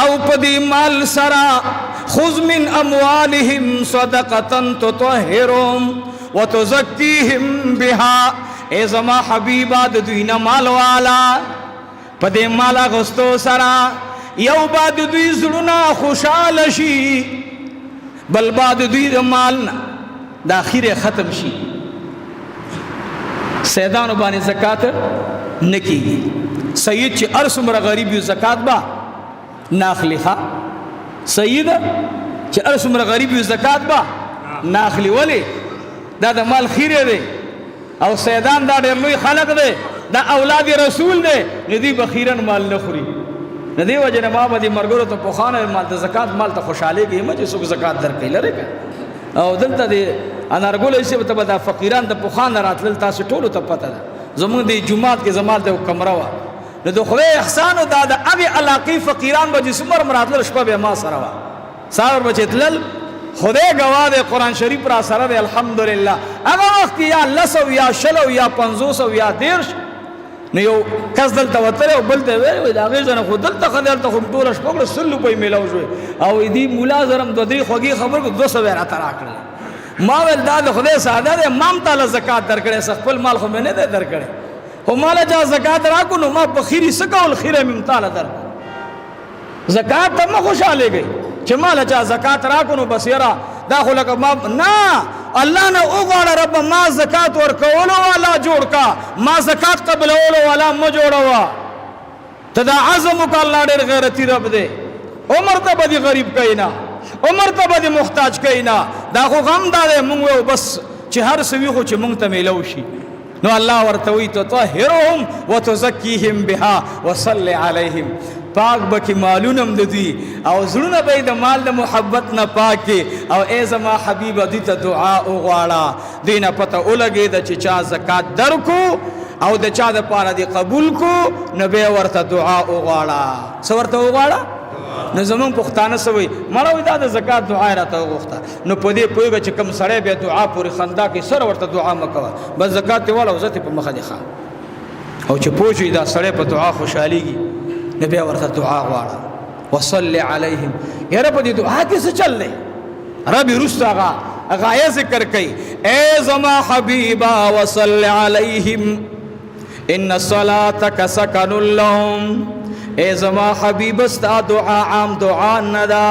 او پدی مال سرا خذ من اموالهم صدقة تطهرهم وتزكيهم بها اے زما حبیبا د دوی نه مال والا پدی مال غستو سرا یو بعد دوی زړونه خوشاله شي بل بعد دوی د مال د اخیره ختم شي سیدانو باندې زکات نکیږي سید چې ارسمره غریب یو زکات با ناخلی ها سید چې ارسمره غریب یو زکات با ناخلی ولی دا د مال خیره دی او سیدان دا ډېر لوی خلق دی دا اولاد رسول دی ندی بخیرن مال نه خوري ندی وجه نه ما باندې مرګرو ته پوخانه مال د زکات مال ته خوشاله کې مې څوک زکات درکې لره او دلته دی انارګول شي ته دا فقیران د پوخانه راتل تاسو ټول ته پته ده زموږ د جمعات کې زمال د کمره وا نو د خدای احسان او د ابي علاقي فقیران به جسمر مراتل شپه به ما سره وا سار بچتل خدای گواه ده قرآن شریف را سره ده الحمدلله هغه وخت یا لسو یا شلو یا 500 یا 10 نو یو کس دلته وتره او بل ته وی دا غیر نه خو دلته خدای ته خو ټول شپږ سلو په میلاو شو او دې مولا زرم د دې خوږی خبر کو 200 را تراکړل ما ول دا خدای ساده ده مام تعالی زکات درکړي خپل مال خو نه ده درکړي او مال جا زکات راکو نو ما بخیری سکول خیره ممتاله در زکات ته مخ خوشاله گئی چې مال چا زکات راکو نو بس یرا دا خو لکه ما نه الله نه وګوره رب ما زکات ورکولو والا جوړ کا ما زکات قبلولو والا ما جوړوا تدا عزم ک الله ډېر غیرتی رب دی عمر ته بدی غریب کینا عمر ته بدی محتاج کینا دا خو غم دار مونږ بس چې هر سوي خو چې مونږ ته میلو شي نو الله ورتوي تطهرهم وتزكيهم بها وصلي عليهم پاک بکی مالونم ددی او زړونه به د مال د محبت نه پاکي او ای زما حبیب دې ته دعا وغواړه دینه پته ولګي د چې چا زکات درکو او د چا د پاره دی قبول کو نو به ورته دعا وغواړه څو ورته وغواړه نو زمون پښتانه سوي مړو دا د زکات دعا راته وغوښته نو په دې پوهه چې کم سړی به دعا پوری خندا کې سره ورته دعا مکوه بس زکات والا عزت په مخه دی ښه او چې پوجي دا سړی په دعا خوشاليږي نبی ورته دعا غواړه وصلی علیهم یا رب دې دعا کې څه چل دی رب رستغا غایه ذکر کوي اے زما حبیبا وصلی علیهم ان صلاتک سکن لهم اے زما حبیب استا دعا عام دعا ندا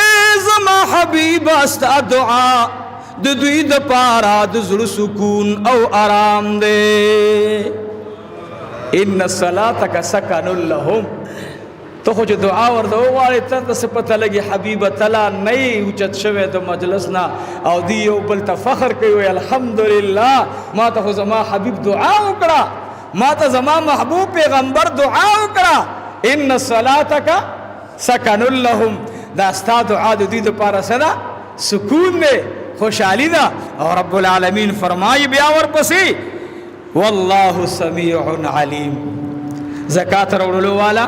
اے زما حبیب استا دعا د دوی د پارا د زړه سکون او آرام دے ان صلاتک سکن لهم تو خو چې دعا ورته وغواړې ته څه پته لګي حبیب تعالی نه اوچت شوی د مجلس نه او دی یو بل ته فخر کوي الحمدلله ما ته زما حبیب دعا وکړه ما ته زما محبوب پیغمبر دعا وکړه ان صلاتک سکن لهم دا ستا دعا د دې لپاره سره سکون دی خوشحالی ده او رب العالمین فرمایي بیا ورپسې والله سمیع علیم زکات وروړو والا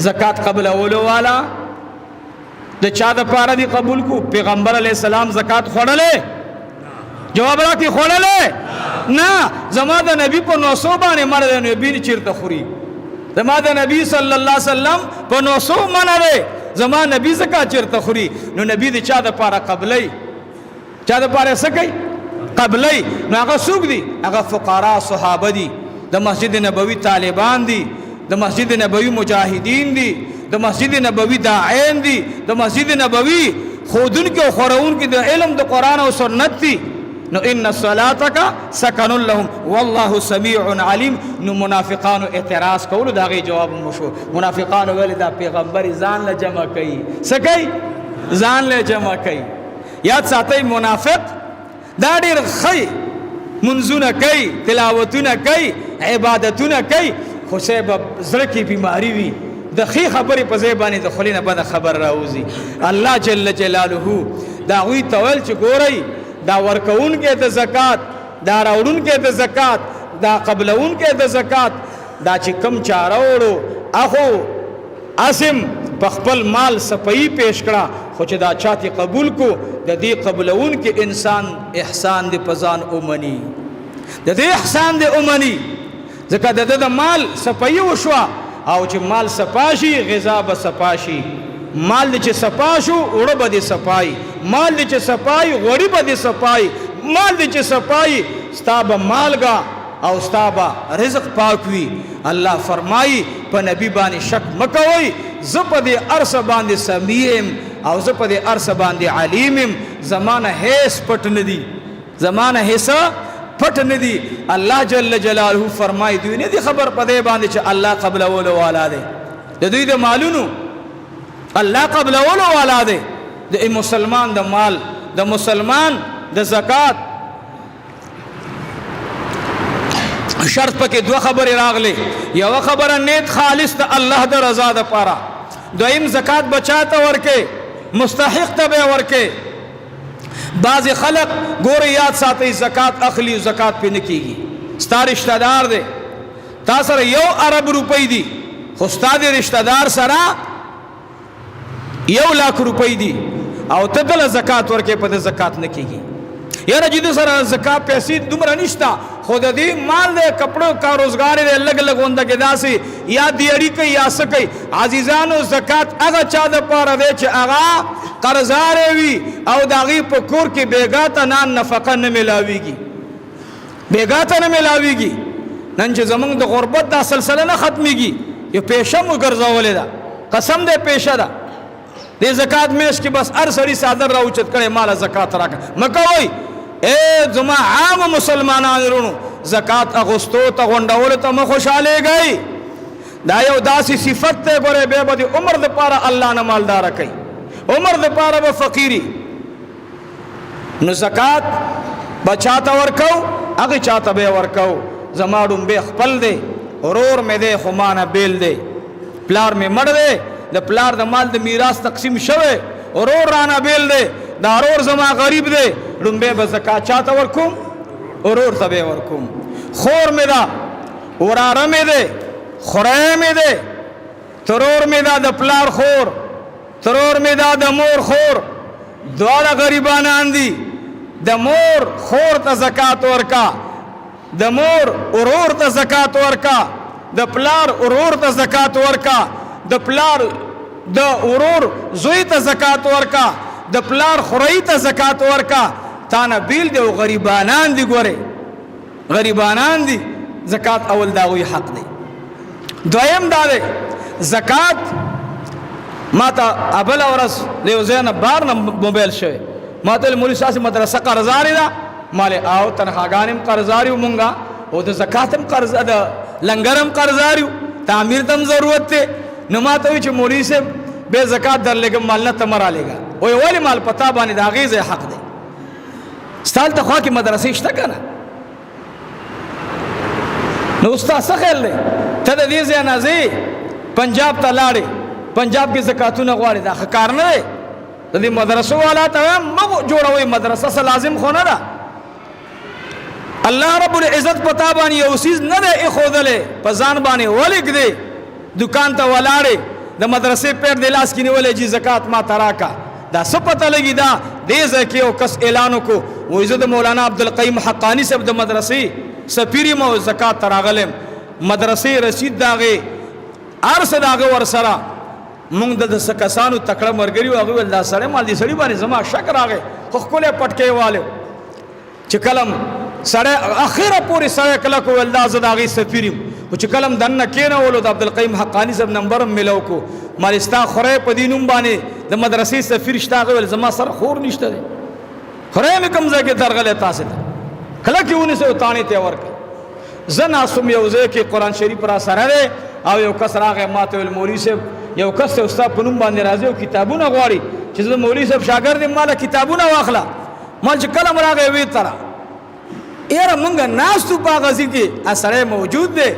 زکات قبل اولو والا د چا د پاره دی قبول کو پیغمبر علی السلام زکات خوړلې جواب راکې خوړلې نه زما د نبی په 900 باندې مرد نبی چیرته خوري زما د نبی صلی الله علیه وسلم په 900 منره زما نبی زکات چیرته خوري نو نبی د چا د پاره قبلې چا د پاره سکی قبلې نو هغه څوک دي هغه فقرا صحابه دي د مسجد نبوي طالبان دي د مسجد نبوي مجاهدین دي د مسجد نبوي داعین دي د مسجد نبوي خودن کې خورون کې د علم د قران او سنت دي نو ان صلاتک سکن لهم والله سمیع علیم نو منافقانو اعتراض کول دا غي جواب مشو منافقانو ویل دا پیغمبر ځان له جمع کوي سکی ځان له جمع کوي یاد ساتي منافق دا ډیر خی منزونه کوي تلاوتونه کوي عبادتونه کوي خو سبب زړه کې بیماری وي د خې خبرې په ځای باندې د خلینه بد خبر راوځي الله جل جلاله دا وی تول چې ګوري دا ورکون کې د زکات دا راوړون کې د زکات دا قبلون کې د زکات دا چې کم چاروړو اخو اسم په خپل مال سپئی پیش کړه خو چې دا چاته قبول کو د دې قبلون کې انسان احسان دې پزان اومني د دې احسان دې اومني ځکه د مال سپئی وشوا او چې مال صفاشي غذا به صفاشي. مال دې چې صفاشو وړه به دې صفای، مال دې چې صفای غوړي به دې صفای، مال دې چې صفای ستا به مالګه او ستا به رزق پاک وي. الله فرمایي په نبی باندې شک مکوئ، زه په دې ارس باندې سمیم او زه په دې ارس باندې علیم. زمانه هیڅ پټ نه دي، زمانه هیڅ پټ نه دي. الله جل جلاله فرمایي دوی نه دي خبر په دې باندې چې الله قبلولو والا دی، د دوی د مالونو الله قبلولو والا دی. د مسلمان د مال، د مسلمان د زکات شرط پکې دوه خبرې راغلي. یو خبره نیت خالص د الله د رضا د پاره، دویم زکات بچاته ورکه مستحق ته به ورکه. بعض خلق ګوره یاد ساتي زکات اخلي زکات په نکېږي، ستا رشتہ دار دی، تا سره 1 ارب روپۍ دي خو ستا د رشتہ دار سره 1 लाख روپۍ دي او ته دله زکات ورکه په زکات نکېږي. یاره چې د سره زکات پیسې دومره نشتا خو د دې مال د کپړو کا روزګار دې الګ الګ ونده کې داسي یا دیړی کوي یا سکي. عزیزانو زکات هغه چا د پاره دی چې هغه قرضدار وي او داغي په کور کې بیګاته نان نفقه نه ملاويږي، بیګاته نه ملاويږي. نن چې زمونږ د غربت دا سلسله نه ختميږي، یو پېښه مو ګرځولې ده، قسم دې پېښه ده. د زکات میش کې بس هر سړي صادر راوچت کړي مال زکات راکړه مکوئ. اے زما عام مسلمانانو زکات اغوستو ته غونډول ته مخ خوشاله گئی. دا یو داسې صفت ته ګوره به د عمر د پاره الله نه مالدار کوي، عمر د پاره به فقيري. نو زکات بچاته ورکو هغه چاته به ورکو. زما ډومبه خپل دی، ورور مې دی خو مانه بیل دی، پلار مې مړ دی، د پلار د مال د میراث تقسیم شوه، ورور رانه بیل دی، دا ورور زما غریب دی، ډومبه به زکات چاته ورکوم؟ ورور ته به ورکوم. خور مې دا، وراره مې دی، خوره مې دی، ترور مې دا د پلار خور، ترور مې دا د مور خور، دواړه غریبانان دي. د مور خور ته زکات ورکا، د مور ورور ته زکات ورکا، د پلار ورور ته زکات ورکا، د پلار د ورور زوی ته زکات ورکا، د پلار خورئی ته زکات ورکا. تانه بیل دی او غریبانان دي، ګوره غریبانان دي. زکات اول داوی حق دی. دویم دا دی زکات ما ته ابل اورس له زینه بار نه موبایل شوی، ما ته مولوی صاحب مدرسه قرضاری دا مال او تنخواګانم قرضاری مونږه او د زکاتم قرض ده، لنګرم قرضاری، تعمیر تم ضرورت ته. نو ما ته چې مولوی صاحب به زکات در لګم مال نه تمرا لګا او ولی مال پتا باندې دا غیزه حق دی. ستال ته خوا کې مدرسې شته کنه. نو استاد څه خیال دی ته د دې ځای نه ځې پنجاب ته لاړې، پنجاب کې زکاتونه غواړي، دا ښه کار نه دی. د دې مدرسو والا ته مه جوړوئ، مدرسه څه لازم خو نه ده. الله رب العزت پتا باندې یو څیز نه دی ایښودلی، په ځان باندې ولږدې دکان ته ولاړې د مدرسې پیر د لاس کې نیولې چې زکات ما ته راکړه. دا څه پته لګي دا دې ځای کې یو کس اعلان وکړو وایي زه د مولانا عبدالقیم حقاني صاحب د مدرسې سفیر یم او زکات ته راغلی. مدرسې رسید د هغې هر څه د هغه ورسره مونږ د څه کسانو تکړه ملګري وو، هغوی ویل دا سړی مال دې سړي باندې زما شک راغی، خو ښکلی پټکی والو چې کلم سړی اخره پورې سړی کلک وویل دا زه د هغې سفیر یم. خو چې کلم دننه کېنولو د عبدالقیم حقاني صاحب نمبر هم میلاو کړو، مال ستا خوری په دې نوم باندې د مدرسې سفیر شته؟ هغه ویل زما سره خور نشته دی، خوری مې کوم ځای کې درغلی تاسې ته کلک یې ونیسئ او تاڼې ته یې ورکړئ. زه ناست وم یو ځای کې قرآن شریف را سره دی او یو کس راغی ما ته ویل مولوي صاحب یو کس ته استاد په نوم باندې راځي او کتابونه غواړي چې زه د مولوي صاحب شاګرد یم، ماله کتابونه واخله. ما چې کله م راغی ویې تره یاره مونږ ناست وو په هغه ځای کې سړی موجود دی،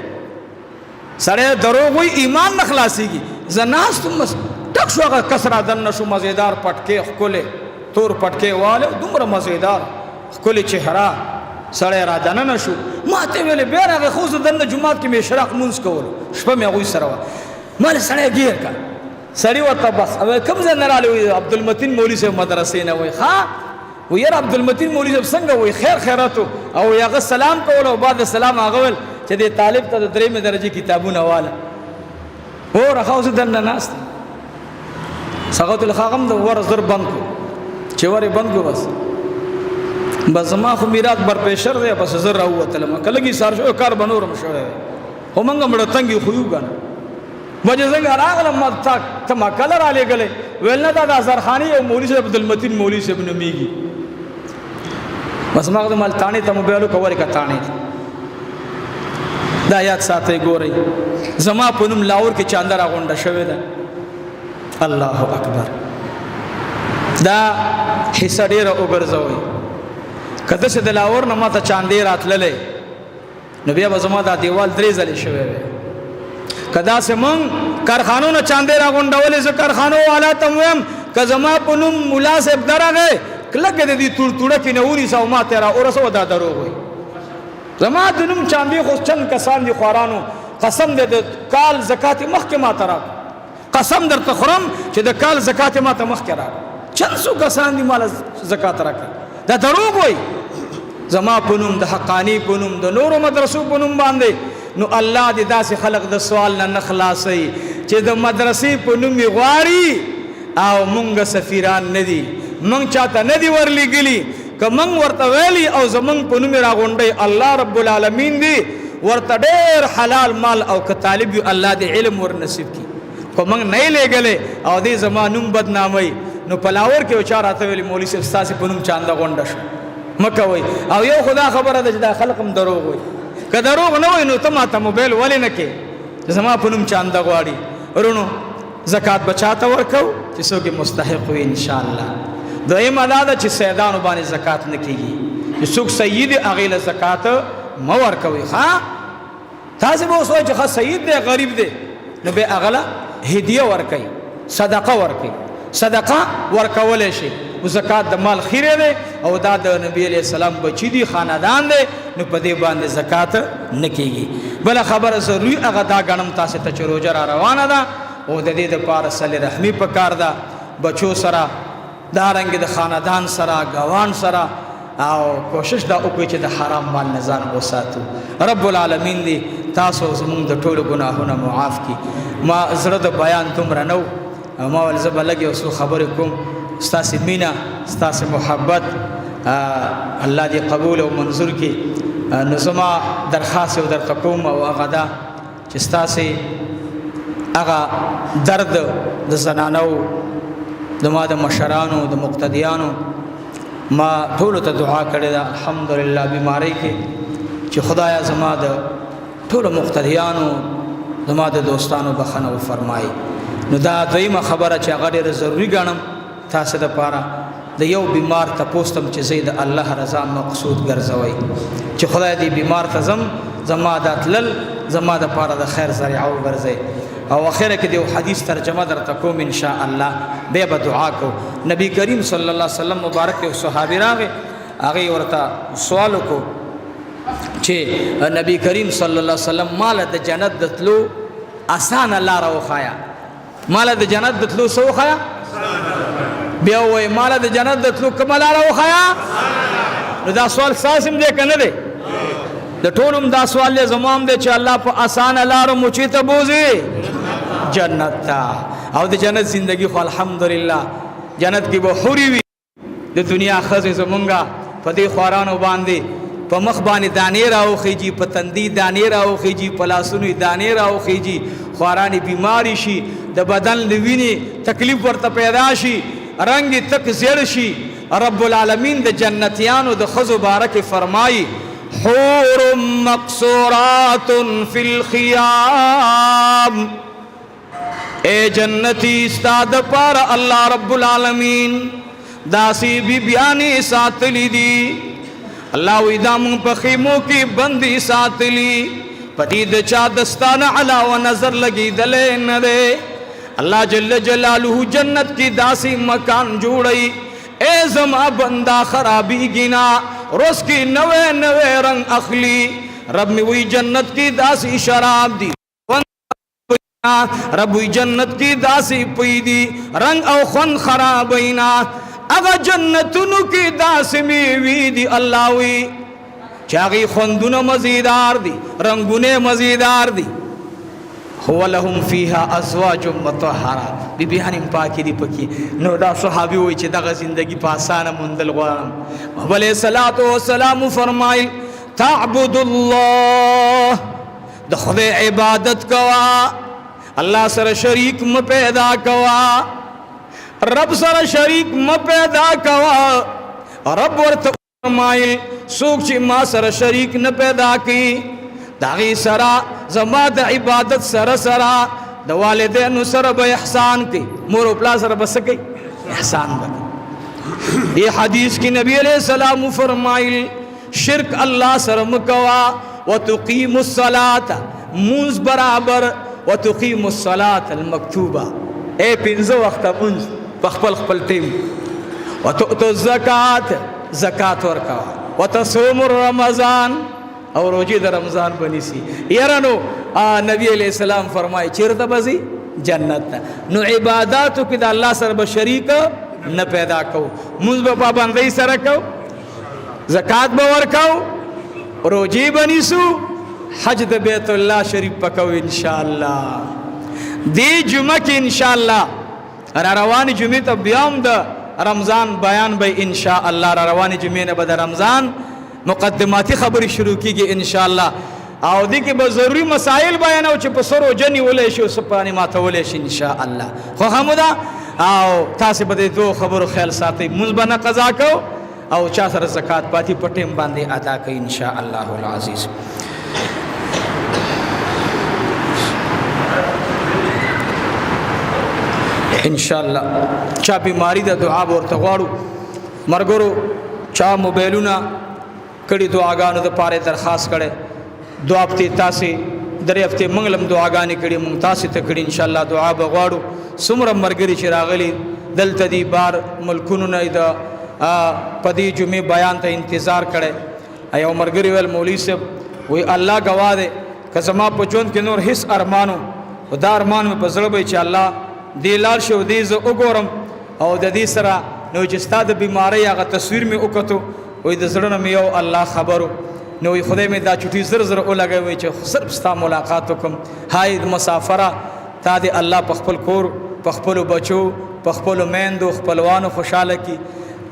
سړی دروغ وایي ایمان نه خلاصېږي. زه ناست وم بس ټک شو هغه کس را دننه شو، مزېدار پټکې ښکلی تور پټکې والی دومره مزېدار ښکلې چهره سړی را دننه شو. ما ته ویلې بیا راغی خو زه دننه جومات کې مې اشراق لمونځ کولو، شپه مې هغوی سره وه. ما له سړی ګیر کړه، سړي ورته بس کوم ځای نه راغلی؟ وایي عبدالمتین مولوي صاحب مدرسې نه. وایي ښه وایي یاره عبدالمتین مولوي صاحب څنګه؟ وایي خیر خیرات او هغه سلام کولو او بعد سلام هغه ویل چې دې طالب ته د 3مې درجې کتابونه واله. او راخوس دنه ناست سقط الخاغم د ور زر بند کو چې ور بند کو بس ما خو میراث بر پېشر دی بس زر راوتلم کلهږي سار شو کار بنورم شوی خو منګه مړ تنګي خو یو غن وجه څنګه راغلم ما ته ما کلر علی غلې ویل نه دا زرخانی او مولوی صاحب عبدالمتین مولوی صاحب نمیږي بس ما د مال تانی ته موبایل کوور کا تانی دا یاد ساتي ګوري زما پونم لاور کې چاندرا غونډه شوی ده الله اکبر دا حصہ ډیر وګرځوي کله چې د لاور نه ماته چاندې راتللې نو بیا به زما دا دیوال درې ځلې شوی وي کدا سه مونږ کارخانو نه چاندې را غونډولې زه کارخانو والا ته ویم که زما په نوم ملا صاحب درغه کله کې د دې توړه کې نوري سو ما تیرا اورسو دا دروغ وي زما د نوم چاندې خو چند کسان دي خورانو قسم دې د کال زکات مخکې ما ترا قسم درته خورم چې د کال زکات ما ته مخکې را چند سو کسان دي مال زکات راکړه دا دروغ وي زما پونم د حقانی پونم د نورو مدرسو پونم باندې نو الله دې داسې خلق د سوال نه خلاصي چې د مدرسې پونم غواړي او مونږ سفیران ندي مونږ چاته ندي ورلګلی که مونږ ورته ویلي او زمونږ پونم راغونډي الله رب العالمین دی ورته ډېر حلال مال او که طالب یو الله دې علم ور نصیب کی کو مونږ نه لګلې او دې زمانوم بدنامي نو پلاور کې وچاراته ویلي مولوی صاحب ستاسو پونم چاندا غونډه شو مکه وای او یو خدا خبره ده چې دا خلقم دروغ وای که دروغ نه وای نو ته ماته موبایل ولې نه کې زما پونم چاندا غواړي ورونو زکات بچاته ورکو چې څوک مستحق وي ان شاء الله دویم ادا ده چې سیدانو باندې زکات نه کیږي چې څوک سید اغیل زکات مو ورکوي ها تاسو به سوچ چې سید دی غریب دی نو به اغلا هدیه ورکي صدقه ورکي صدقه ورکول شي زکات د مال خیره دی او دا د نبی علیہ السلام بچی دی خاندان دی نو په دې باندې زکات نه کیږي بل خبره ضروري هغه دا غنم تاسو ته چروجر روانه ده او د دې د پاره صلی رحمی په کار ده بچو سره دا رنګ د خاندان سره غوان سره او کوشش دا وکړي چې د حرام مال نه ځان وساتو رب العالمین دې تاسو زموږ د ټولو ګناهونو معاف کړي ما زړه د بیان تمره نو ما ول زب لګي اوسو خبر کوم ستاسو مینا ستاسو محبت الله دې قبول او منظور کړي نظما درخواست او در تقوم او غدا چې ستاسو هغه درد د زنانو د ما د مشرانو د مقتدیانو ما ټول ته دعا کړې ده الحمدلله بیماری کې چې خدایا زما د ټول مقتدیانو زما د دوستانو بخنه و فرمایي نو دا دویمه خبره چې هغه ډېره ضروري ګڼم تاسو د پاره د یو بیمار ته پوستم چې زید الله رضا مقصود ګرځوي چې خدای دې بیمار ته زما د تلل زما د پاره د خیر ذریعہ وګرځي او اخره کې د حدیث ترجمه درته کوم ان شاء الله به دعا کو نبی کریم صلی الله علیه وسلم مبارک او صحابي راغه هغه ورته سوال کو چې نبی کریم صلی الله علیه وسلم مال د جنت دتلو آسان لار وخایا مال د جنت دتلو سو خایا بیا وای مال د جنت دتلو کوم لار وخایا نو دا سوال ساسم دې کنه دې د ټولم دا سوال له زمام دې چې الله په آسان لار موچی ته بوزي جنت تا او د جنت زندگی خو الحمدلله جنت کې به حوري وي د دنیا خزه زمونږه په دې خورانو باندې په مخ باندې دانې راوخیږي په تندي دانې راوخیږي په لاسونو دانې راوخیږي خورانی بیماری شي د بدن د وینې تکلیف ورته پیدا شي رنگ تک زیړ شي رب العالمین د جنتیانو د خزو بارک فرمایي حور مقصورات فی الخیام اے جنتی استاد پر اللہ رب العالمین داسی بی بیانی ساتلی دی اللہ ویدام پخیموں کی بندی ساتلی پدید چا دستان علاوہ نظر لگی دلے ندے اللہ جل جلالہ جنت کی داسی مکان جوڑئی اے زما بندہ خرابی گنا روز کی نوے نوے رنگ اخلی رب میں وہی جنت کی داسی شراب دی ربوی جنت کی داسی پیدی رنگ او خون خرابینا اگا جنتونو کی داسی میوی دی اللہ وی چاگی خوندون مزیدار دی رنگون مزیدار دی ولهم فيها ازواج مطهره بیبیان پاکی دی پکی. نو دا صحابي وای چې دغه زندگی په اسانه مندل غواړم. علیه الصلاۃ والسلام فرمایل تعبد الله، د خدای عبادت کوا، الله سره شریک م پیدا کوا، رب سره شریک م پیدا کوا. رب ورته فرمایل څوک چې ما سره شریک نه پیدا کی داغي سره زما د عبادت سره سره د والدینو سره به احسان کی، مور او پلا سره بس کی احسان وکړي. یہ حدیث کی نبی علیہ السلام فرمایل شرک الله سره مکوا وتقیم الصلاة منز برابر وتقیم الصلاة المکتوبه، اے پنځه وخت منز په خپل خپل ټیم، وتؤتوا الزکات زکات ورکوا، وتصوم رمضان او روزه د رمضان بنیسی. یرانو نبی علیہ السلام فرمای چیرته بزی جنت. نو عباداتو کې د الله سره به شریک نه پیدا کو، منز به پابندۍ سره کو، زکات به ورکو، روزه بنیسو، حج د بیت الله شریف پکو ان شاء الله. دی جمعه کې ان شاء الله را روان جمعه ته بیام د رمضان بیان به ان شاء الله. را روان جمعه نه به د رمضان مقدماتی خبرې شروع کیږي ان شاء الله، او دې کې به ضروري مسائل بیان او چې په سرو جنې ولې شي او سپانی ماتولې شي ان شاء الله. خو همدا او تاسو به دې دوه خبرو خیال ساتئ، موږ به نه قضا کو او چا سره زکات پاتې پټیم باندې ادا کوي ان شاء الله العزیز. ان شاء الله چا بیماری د دعا ورته غواړو، مرګورو چا موبایلونه کړي دعاګانو د پاره درخواست کړي، دعا په تاسو درې هفته منګلم دعاګانې کړي مونږ تاسو ته کړي ان شاء الله دعا بغواړو. څومره مرګري چې راغلي دلته دی بار ملکونو نه د پدی جمعه بیان ته انتظار کړي. ایو مرګري ول مولوی صاحب وی الله گواه ده که زما په ژوند کې نور هیڅ ارمانو او دا ارمان په زړه به چې الله دی لال شو دی ز وګورم او د دې سره نو چې ستاسو د بیماری هغه تصویر می وکړو وې د زړه نه یو الله خبرو نو خدای می دا چټي زر زر ولګوي چې صرف ستا ملاقات وکم. هاي مسافره تا دې الله په خپل کور په خپل بچو په خپل میندو خپلوانو خوشاله کی.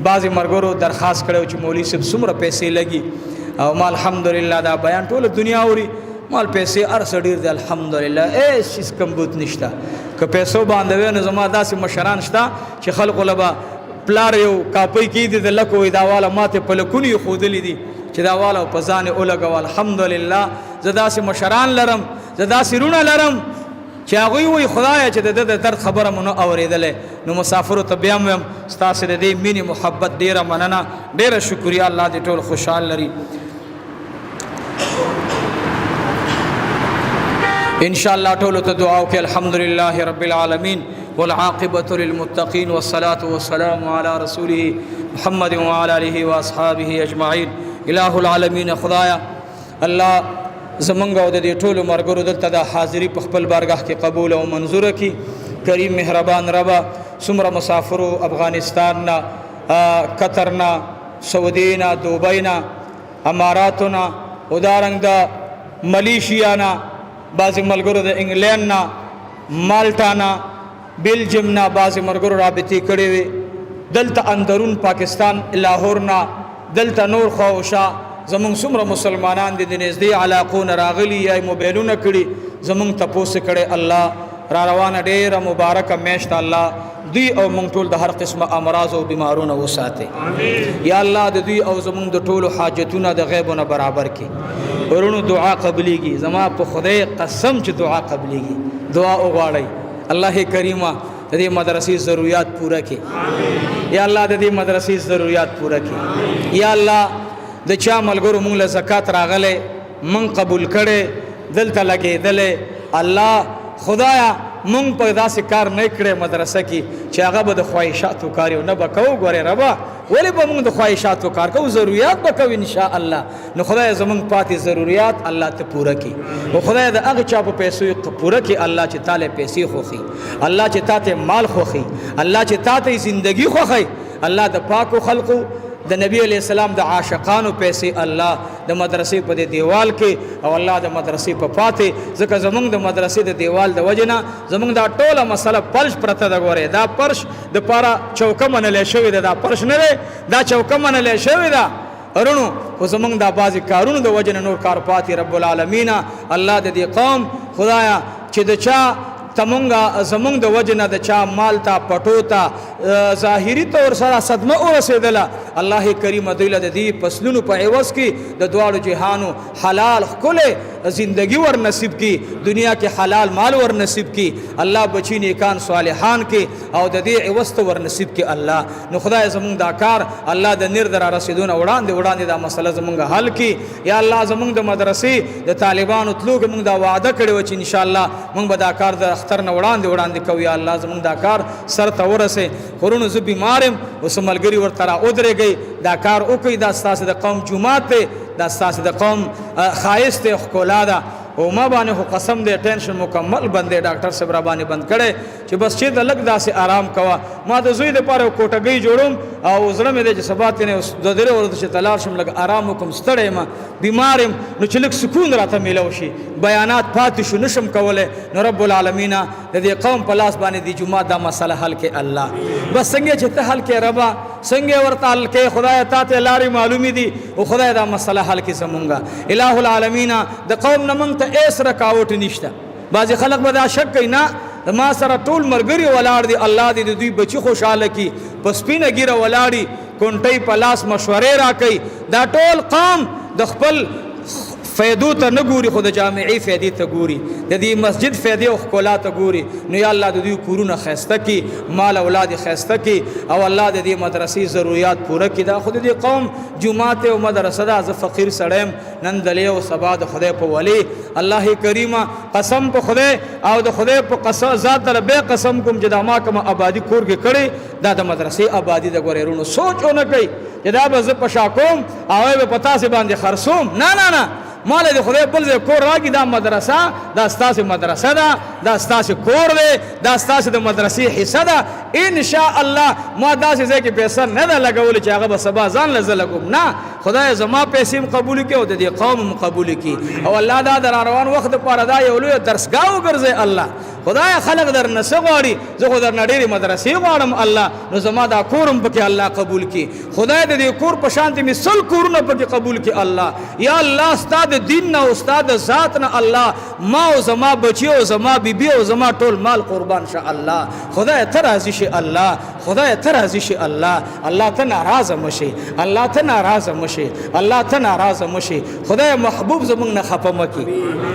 بعضی مرګورو درخواست کړو چې مولوی صاحب څومره پیسې لګي او ما الحمدلله دا بیان ټول دنیا اوري مال پیسې ارسه ډیر دي الحمدلله هیڅ شي کم بوت نشته. که پیسو باندې نه زما داسې مشران شته چې خلق لبا پلار یو کاپي کې دي د لکو داواله ماته په لکونی خودلې دي چې داواله په ځان اولګو الحمدلله. زدا سي مشران لرم زدا سيرونه لرم چې هغه وي خدای چې د درد خبره مونږ اوریدلې. نو مسافر ته بیا هم ستاسو د دې مینه محبت ډیره مننه ډیره شکریا. الله دې ټول خوشحال لري ان شاء الله. ټول ته دعا وکړه الحمدلله رب العالمین والعاقبة للمتقين والصلاة والسلام على رسوله محمد وعلى آله وأصحابه أجمعين. إله العالمين خدایا الله زمونږ او د دې ټولو مرګرو دلته د حاضری په خپل بارگاه کې قبول او منظور کړي. کریم مهربان ربا څومره مسافرو افغانستان نه قطر نه سعودي نه دوبۍ نه اماراتو نه او دارنګ د ملیشیا نه بعضې ملګرو د انګلینډ نه مالټا نه بیلجیم نه بعضې مرګرو رابطې کړې وي. دلته اندرون پاکستان لاهور نه دلته نور خواوشا زمونږ څومره مسلمانان دي د نږدې علاقو نه راغلي یا موبایلونه کړي زمونږ تپوس کړي. الله را روانه ډېره مبارکه میاشت الله دوی او مونږ ټول د هر قسمه امراض او بیمارونه وساتي. یا الله د دوی او زمونږ د ټولو حاجتونه د غیبونه برابر کړي. ورونو دعا قبليږي زما په خدای قسم چې دعا قبليږي. دعا وغواړئ الله کریمه د دې مدرسې ضرورت پوره کړي. یا الله د دې مدرسې ضرورت پوره کړي. یا الله د چا ملګرو مونږ له زکات راغله مونږ قبول کړي دلته لګېدلې الله خدایا مونږ په داسې کار نه کړې مدرسه کې چې هغه به د خواهشاتو کار نه به کوو. ګورې ربا ولې به مونږ د خواهشاتو کار کوو ضرورت به کوو ان شاء الله. نو خدای زمونږ پاتې ضرورت الله ته پوره کړي او خدای د هغه چا په پیسو پوره کړي الله چې تاله پیسې خوخي الله چې تاته مال خوخي الله چې تاته زندگی خوخي الله د پاکو خلقو د نبی علیہ السلام د عاشقانو پیسې الله د مدرسې په دیوال کې او الله د مدرسې په پاتې ځکه زمونږ د مدرسې د دیوال د وجنه زمونږ دا ټوله مسله پرش پرته ده. ګوره دا پرش د پاره چوکه منلې شوې ده، دا پرش نه دی، دا چوکه منلې شوې ده ورونو. خو زمونږ دا بعضې کارونو د وجنه نور کار پاتې. رب العالمین الله د دې قوم خدایا چې د چا تمونګه زمونږ د وجنه د چا مال ته پټو ته ظاهري طور سره صدمه ورسېدله، الله کریم دوی له د دې فصلونو په عوض کې د دواړو جهانو حلال ښکلې زندگی ور نصیب کی، دنیا کې حلال مال ور نصیب کی، الله بچی نیکان صالحان کې او د دې عوض ته ور نصیب کی الله. نو خدای زمونږ دا کار الله د نیر در رسیدونه وړاندې دا مسله زمونږ حل کی. یا الله زمونږ د مدرسې د طالبانو تلو کې مونږ دا وعده کړی و چې ان شاء الله مونږ به دا کار د اختر نه وړاندې کوو. یا الله زمونږ دا کار سر ته ورسې. خورونو زه بیمارم اوس ملګري ورته را ودرېږئ، دا کار وکړئ. دا ستاسو د قوم جومات دی، دا ستاسو د قوم ښایست دی، ښکلا ده. او ما باندې خو قسم دی ټینشن مکمل بند دی، ډاکټر صاحب را باندې بند کړی چې بس چې د لږ داسې آرام کوه. ما د زوی دپاره یو کوټګۍ جوړوم او زړه مې دی چې سبا تېنې د درې ورځو چې ته لاړ شم لږ آرام وکړم، ستړی یم، بیمار یم، نو چې لږ سکون راته میلو شي. بیانات پاتې شو نشم کولی. نو رب العالمین د دې قوم په لاس باندې د جومات دا مسله حل کې الله. بس څنګه چې ته حل کې ربا، څنګه ورته حل کې خدای تا ته لارې معلومې دي او خدای دا مسله حل کې زمونږه الہ العالمین د قوم نه مونږ ته ایس رکاوټ نشته. بعضې خلک به دا شک کوي نه د ما سره ټول ملګري ولاړ دي، الله دې د دوی بچي خوشحاله کي، په سپینه ګیره ولاړي، کونټۍ په لاس مشورې راکوي. دا ټول قوم د خپل فیدو ته نه ګوري خو د جامعي فیدې ته ګوري، د دې مسجد فیدې او ښکلا ته ګوري. نو یا الله د دوی کورونه ښایسته کي، مال اولاد یې ښایسته کي او الله د دې مدرسې ضروریات پوره کړي. دا خو د دې قوم جومات او مدرسه ده. زه فقیر سړی یم، نن دلی او سبا د خدای په ولی. الله کریمه قسم په خدای او د خدای په قسم ذات ته به قسم کوم چې دا ما کوم آبادي کور کې کړې دا د مدرسې آبادي د ګورې رونو سوچ ونه کوي چې دا به زه په شا کوم او به په تاسې باندې خرڅوم. نه نه نه، مال د خدای بل ځای کور راکړي. دا مدرسه دا ستاسې مدرسه ده، دا ستاسې کور دی، دا ستاسې د مدرسې حصه ده. ان شاء الله ما داسې ځای کې پیسې نه ده لګولې چې هغه به سبا ځان له زه لګوم. نه، خدای زما پیسې هم قبول کړي او د دې قوم هم قبول کړي. او الله دا د راروان وخت دپاره دا یو لویه درسګاه وګرځوي. الله خدای خلق در نه څه غواړي، زه خو درنه ډېرې مدرسې غواړم الله، نو زما دا کور هم پکې الله قبول کړي. خدای د دې کور په شانتې مې 100 کورونه پکې قبول کړي الله. یا الله ستا د دین نه او ستا د ذات نه الله ما او زما بچي او زما بیبي او زما ټول مال قربان شه الله. خدای ته راضي شي الله، خدای ته راضي شي الله. الله ته ناراضه مشي، الله ته ناراضه مشي، الله ته ناراضه مشي. خدای محبوب زمونږ نه خفه مکي.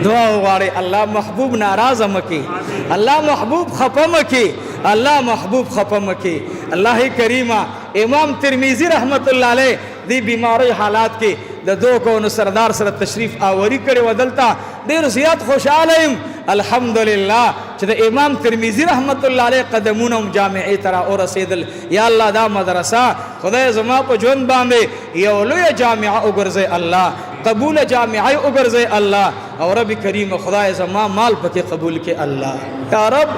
دعا وغواړئ الله محبوب ناراضه مکي، الله محبوب خفه مکي، الله محبوب خفه مکي. الله کریمه امام ترمذی رحمت الله علیه دی بیماری حالات کې د دو کونو سردار سره تشریف آوری کړي و دلته ډېر زیات خوشاله یم الحمدلله چې د امام ترمذی رحمت الله علیه قدمونه هم جامعې ته را ورسېدل. یا الله دا مدرسه خدای زما په ژوند باندې یو لویه جامعه وګرځوي الله، قبول جامعه وګرځوي الله. او رب کریم خدای زما مال پکې قبول کړي الله. یا رب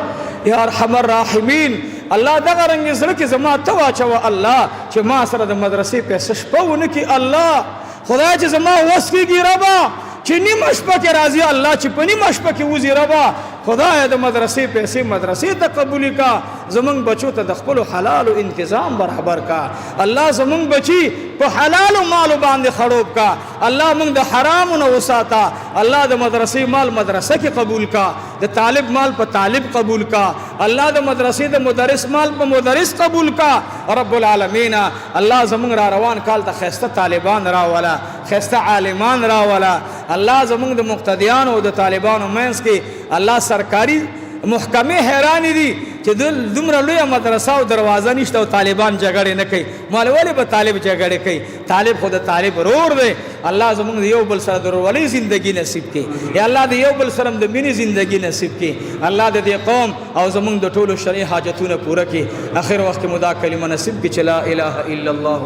یا ارحم الراحمین الله دغه رنګ زړه کې زما ته واچوه الله چې ما سره د مدرسې پیسې شپه ونه کړي الله. خدای چې زما وس کېږي ربا چې نیمه شپه کې راځي الله، چې په نیمه شپه کې وځي ربا خدای د مدرسې پیسې مدرسې ته قبول کا. زمونږ بچو ته د خپلو حلالو انتظام برابر کا الله. زمونږ بچي په حلالو مالو باندې خړوب کا الله. موږ د حرامو نه وساته الله. د مدرسې مال مدرسه کې قبول کا، د طالب مال په طالب قبول کا الله. د مدرسې د مدرس مال په مدرس قبول کا رب العالمین. الله زمونږ را روان کال ته ښایسته طالبان راوله، ښایسته عالمان راوله الله. زمونږ د مقتدیانو او د طالبانو منځ کې الله سرکاري محکمې حیرانې دي چې دومره لویه مدرسه او دروازه نشته او طالبان جګړې نه کوي. مال ولې به طالب جګړې کوي؟ طالب خو د طالب ورور دی. الله زمونږ د یو بل سره د ورورولۍ زندګي نصیب کړي. یا الله د یو بل سره د مینې زندګي نصیب کړي. الله د دې قوم او زمونږ د ټولو شرعي حاجتونه پوره کړي. اخر وخت کې مو دا کلمه نصیب کړي چې لا اله الا الله